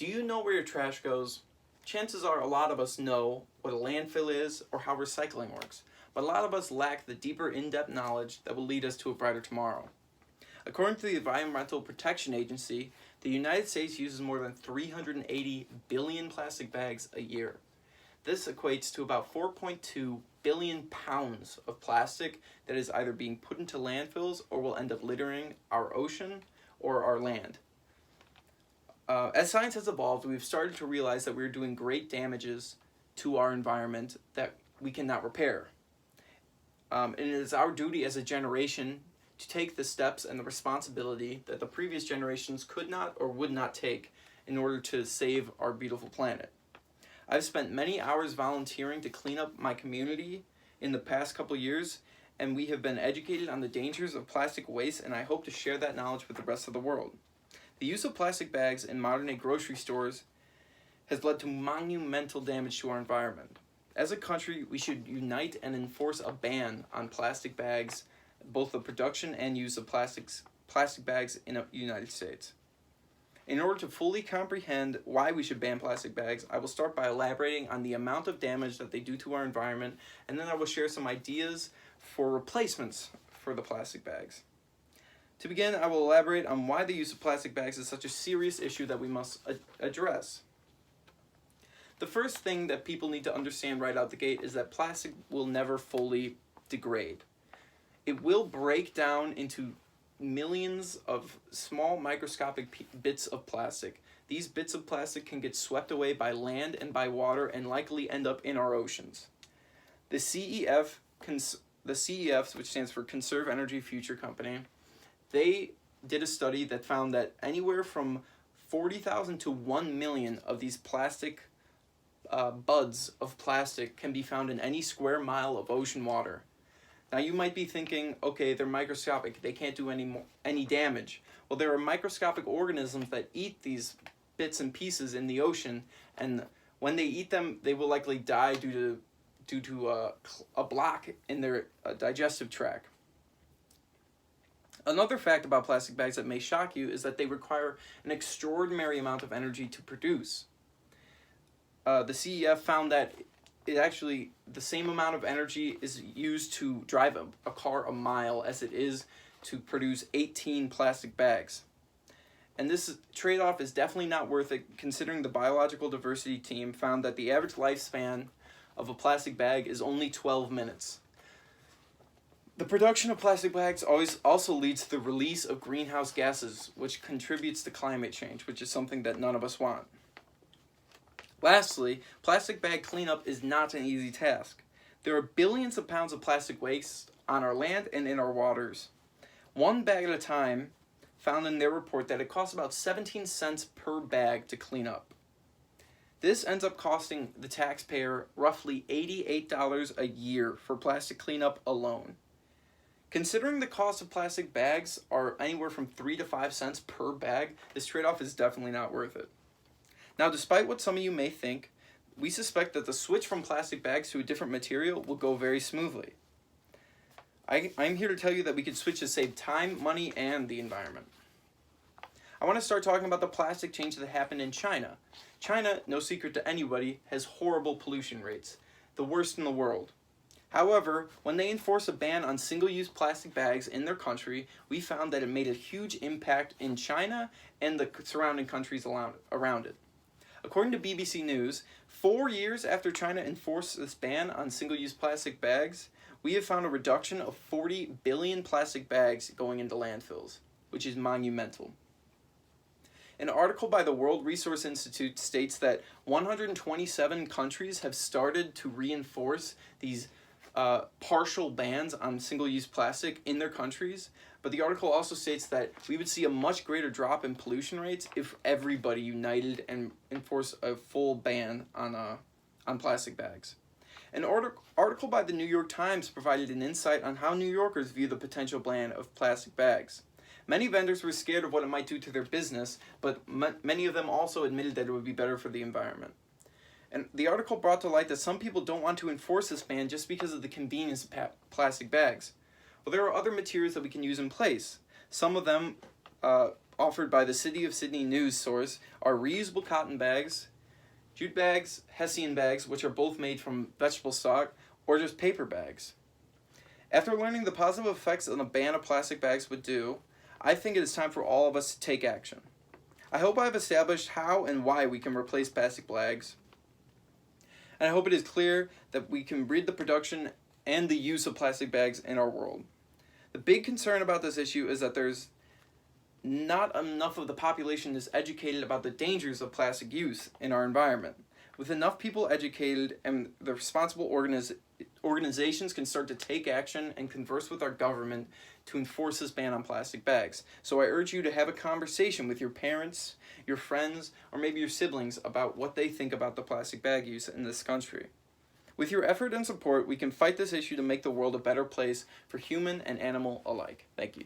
Do you know where your trash goes? Chances are a lot of us know what a landfill is or how recycling works, but a lot of us lack the deeper in-depth knowledge that will lead us to a brighter tomorrow. According to the Environmental Protection Agency, the United States uses more than 380 billion plastic bags a year. This equates to about 4.2 billion pounds of plastic that is either being put into landfills or will end up littering our ocean or our land. As science has evolved, we've started to realize that we're doing great damages to our environment that we cannot repair. And it is our duty as a generation to take the steps and the responsibility that the previous generations could not or would not take in order to save our beautiful planet. I've spent many hours volunteering to clean up my community in the past couple years, and we have been educated on the dangers of plastic waste, and I hope to share that knowledge with the rest of the world. The use of plastic bags in modern-day grocery stores has led to monumental damage to our environment. As a country, we should unite and enforce a ban on plastic bags, both the production and use of plastic bags in the United States. In order to fully comprehend why we should ban plastic bags, I will start by elaborating on the amount of damage that they do to our environment, and then I will share some ideas for replacements for the plastic bags. To begin, I will elaborate on why the use of plastic bags is such a serious issue that we must address. The first thing that people need to understand right out the gate is that plastic will never fully degrade. It will break down into millions of small microscopic bits of plastic. These bits of plastic can get swept away by land and by water and likely end up in our oceans. The CEF, which stands for Conserve Energy Future Company, they did a study that found that anywhere from 40,000 to 1 million of these plastic buds of plastic can be found in any square mile of ocean water. Now you might be thinking, okay, they're microscopic, they can't do any damage. Well, there are microscopic organisms that eat these bits and pieces in the ocean, and when they eat them, they will likely die due to a block in their digestive tract. Another fact about plastic bags that may shock you is that they require an extraordinary amount of energy to produce. The CEF found that the same amount of energy is used to drive a car a mile as it is to produce 18 plastic bags. And this trade-off is definitely not worth it, considering the biological diversity team found that the average lifespan of a plastic bag is only 12 minutes. The production of plastic bags also leads to the release of greenhouse gases, which contributes to climate change, which is something that none of us want. Lastly, plastic bag cleanup is not an easy task. There are billions of pounds of plastic waste on our land and in our waters. One bag at a time found in their report that it costs about 17 cents per bag to clean up. This ends up costing the taxpayer roughly $88 a year for plastic cleanup alone. Considering the cost of plastic bags are anywhere from 3 to 5 cents per bag, this trade-off is definitely not worth it. Now, despite what some of you may think, we suspect that the switch from plastic bags to a different material will go very smoothly. I'm here to tell you that we can switch to save time, money, and the environment. I want to start talking about the plastic change that happened in China. China, no secret to anybody, has horrible pollution rates, the worst in the world. However, when they enforced a ban on single-use plastic bags in their country, we found that it made a huge impact in China and the surrounding countries around it. According to BBC News, 4 years after China enforced this ban on single-use plastic bags, we have found a reduction of 40 billion plastic bags going into landfills, which is monumental. An article by the World Resource Institute states that 127 countries have started to reinforce these partial bans on single-use plastic in their countries, but the article also states that we would see a much greater drop in pollution rates if everybody united and enforced a full ban on plastic bags. An article by the New York Times provided an insight on how New Yorkers view the potential ban of plastic bags. Many vendors were scared of what it might do to their business, but many of them also admitted that it would be better for the environment. And the article brought to light that some people don't want to enforce this ban just because of the convenience of plastic bags. Well, there are other materials that we can use in place. Some of them offered by the City of Sydney news source are reusable cotton bags, jute bags, Hessian bags, which are both made from vegetable stock, or just paper bags. After learning the positive effects that a ban of plastic bags would do, I think it is time for all of us to take action. I hope I have established how and why we can replace plastic bags, and I hope it is clear that we can rid the production and the use of plastic bags in our world. The big concern about this issue is that there's not enough of the population is educated about the dangers of plastic use in our environment. With enough people educated and the responsible organizations can start to take action and converse with our government to enforce this ban on plastic bags. So I urge you to have a conversation with your parents, your friends, or maybe your siblings about what they think about the plastic bag use in this country. With your effort and support, we can fight this issue to make the world a better place for human and animal alike. Thank you.